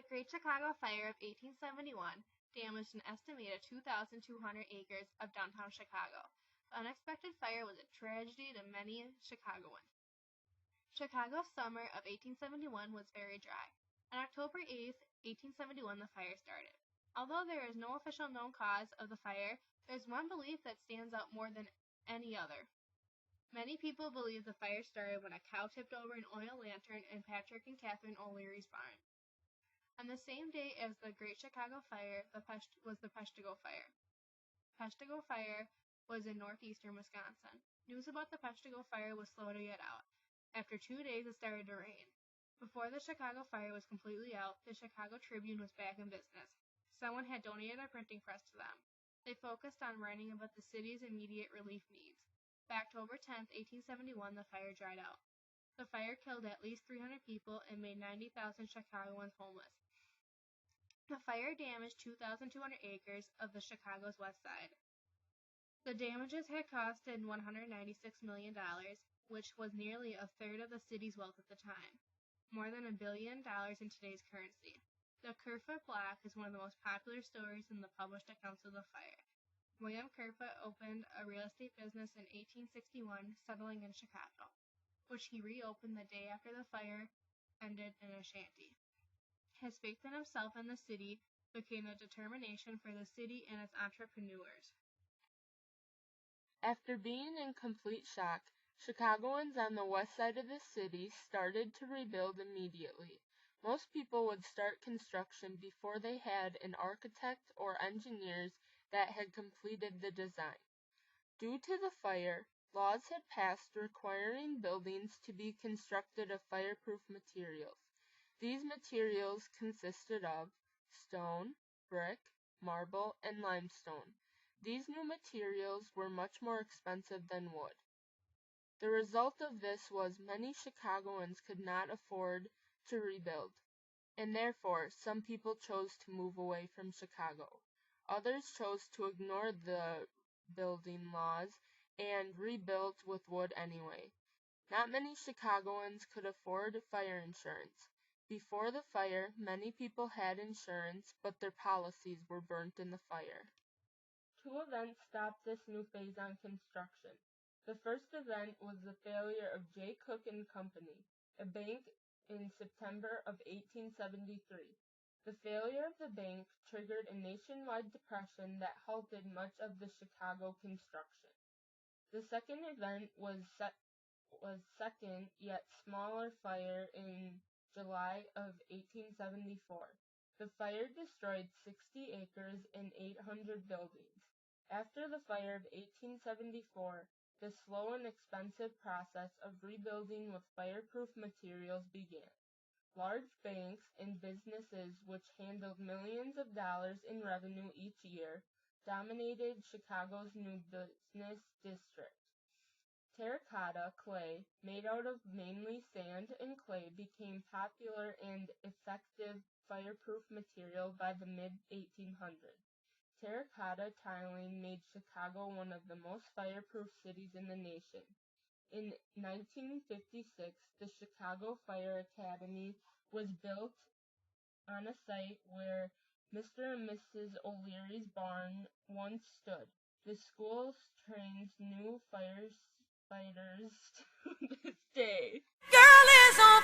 The Great Chicago Fire of 1871 damaged an estimated 2,200 acres of downtown Chicago. The unexpected fire was a tragedy to many Chicagoans. Chicago's summer of 1871 was very dry. On October 8, 1871, the fire started. Although there is no official known cause of the fire, there is one belief that stands out more than any other. Many people believe the fire started when a cow tipped over an oil lantern in Patrick and Catherine O'Leary's barn. On the same day as the Great Chicago Fire was the Peshtigo Fire. Peshtigo Fire was in northeastern Wisconsin. News about the Peshtigo Fire was slow to get out. After 2 days, it started to rain. Before the Chicago Fire was completely out, the Chicago Tribune was back in business. Someone had donated a printing press to them. They focused on writing about the city's immediate relief needs. By October 10, 1871, the fire dried out. The fire killed at least 300 people and made 90,000 Chicagoans homeless. The fire damaged 2,200 acres of the Chicago's west side. The damages had costed $196 million, which was nearly a third of the city's wealth at the time, more than $1 billion in today's currency. The Kerfoot Block is one of the most popular stories in the published accounts of the fire. William Kerfoot opened a real estate business in 1861, settling in Chicago, which he reopened the day after the fire ended in a shanty. His faith in himself and the city became a determination for the city and its entrepreneurs. After being in complete shock, Chicagoans on the west side of the city started to rebuild immediately. Most people would start construction before they had an architect or engineers that had completed the design. Due to the fire, laws had passed requiring buildings to be constructed of fireproof materials. These materials consisted of stone, brick, marble, and limestone. These new materials were much more expensive than wood. The result of this was many Chicagoans could not afford to rebuild, and therefore some people chose to move away from Chicago. Others chose to ignore the building laws and rebuilt with wood anyway. Not many Chicagoans could afford fire insurance. Before the fire, many people had insurance, but their policies were burnt in the fire. Two events stopped this new phase on construction. The first event was the failure of J. Cook and Company, a bank in September of 1873. The failure of the bank triggered a nationwide depression that halted much of the Chicago construction. The second event was second yet smaller fire in July of 1874. The fire destroyed 60 acres and 800 buildings. After the fire of 1874, the slow and expensive process of rebuilding with fireproof materials began. Large banks and businesses which handled millions of dollars in revenue each year dominated Chicago's new business district. Terracotta clay, made out of mainly sand and clay, became popular and effective fireproof material by the mid-1800s. Terracotta tiling made Chicago one of the most fireproof cities in the nation. In 1956, the Chicago Fire Academy was built on a site where Mr. and Mrs. O'Leary's barn once stood. The school trains new firefighters to this day. Girl is on